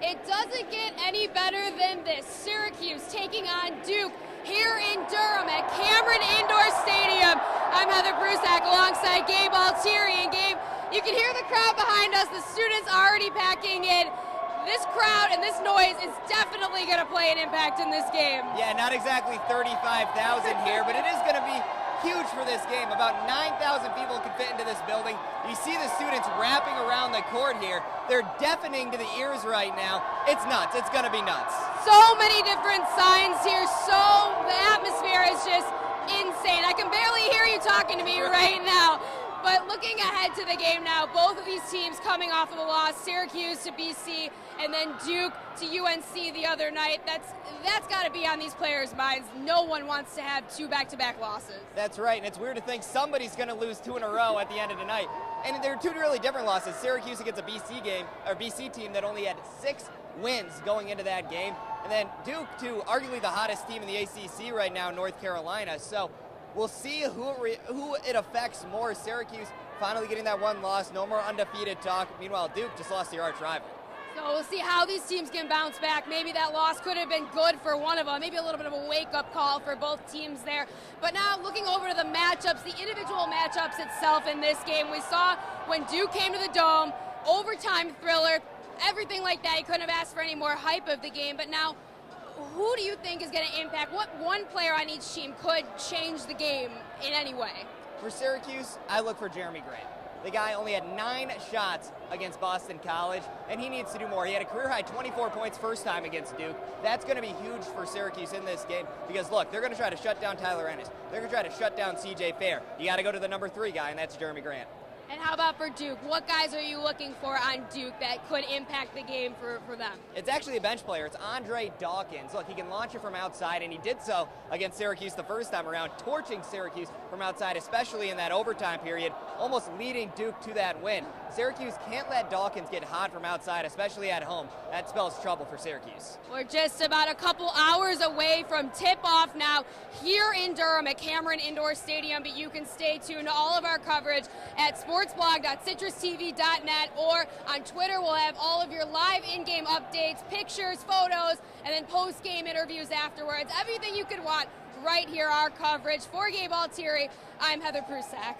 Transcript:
It doesn't get any better than this. Syracuse taking on Duke here in Durham at Cameron Indoor Stadium. I'm Heather Prusak alongside Gabe Altieri. And Gabe, you can hear the crowd behind us. The students already packing in. This crowd and this noise is definitely going to play an impact in this game. Yeah, not exactly 35,000 here, but it is going to be huge for this game. About 9,000 people can fit into this building. You see the students wrapping around the court here. They're deafening to the ears right now. It's nuts. It's going to be nuts. So many different signs here. The atmosphere is just insane. I can barely hear you talking to me right now. But looking ahead to the game now, both of these teams coming off of a loss, Syracuse to BC and then Duke to UNC the other night. That's got to be on these players' minds. No one wants to have two back-to-back losses. That's right, and it's weird to think somebody's going to lose two in a row at the end of the night. And they're two really different losses. Syracuse against a BC team that only had 6 wins going into that game, and then Duke to arguably the hottest team in the ACC right now, North Carolina. So we'll see who it affects more. Syracuse finally getting that one loss, no more undefeated talk. Meanwhile, Duke just lost to your arch rival. So we'll see how these teams can bounce back. Maybe that loss could have been good for one of them. Maybe a little bit of a wake-up call for both teams there. But now looking over to the matchups, the individual matchups itself in this game, we saw when Duke came to the Dome, overtime thriller, everything like that. You couldn't have asked for any more hype of the game. But now, who do you think is going to impact? What one player on each team could change the game in any way? For Syracuse, I look for Jeremy Grant. The guy only had 9 shots against Boston College, and he needs to do more. He had a career-high 24 points first time against Duke. That's going to be huge for Syracuse in this game because, look, they're going to try to shut down Tyler Ennis. They're going to try to shut down C.J. Fair. You got to go to the number 3 guy, and that's Jeremy Grant. And how about for Duke? What guys are you looking for on Duke that could impact the game for them? It's actually a bench player. It's Andre Dawkins. Look, he can launch it from outside, and he did so against Syracuse the first time around, torching Syracuse from outside, especially in that overtime period, almost leading Duke to that win. Syracuse can't let Dawkins get hot from outside, especially at home. That spells trouble for Syracuse. We're just about a couple hours away from tip-off now here in Durham at Cameron Indoor Stadium, but you can stay tuned to all of our coverage at sportsblog.citrustv.net or on Twitter. We'll have all of your live in-game updates, pictures, photos, and then post-game interviews afterwards. Everything you could want right here, our coverage. For Gabe Altieri, I'm Heather Prusak.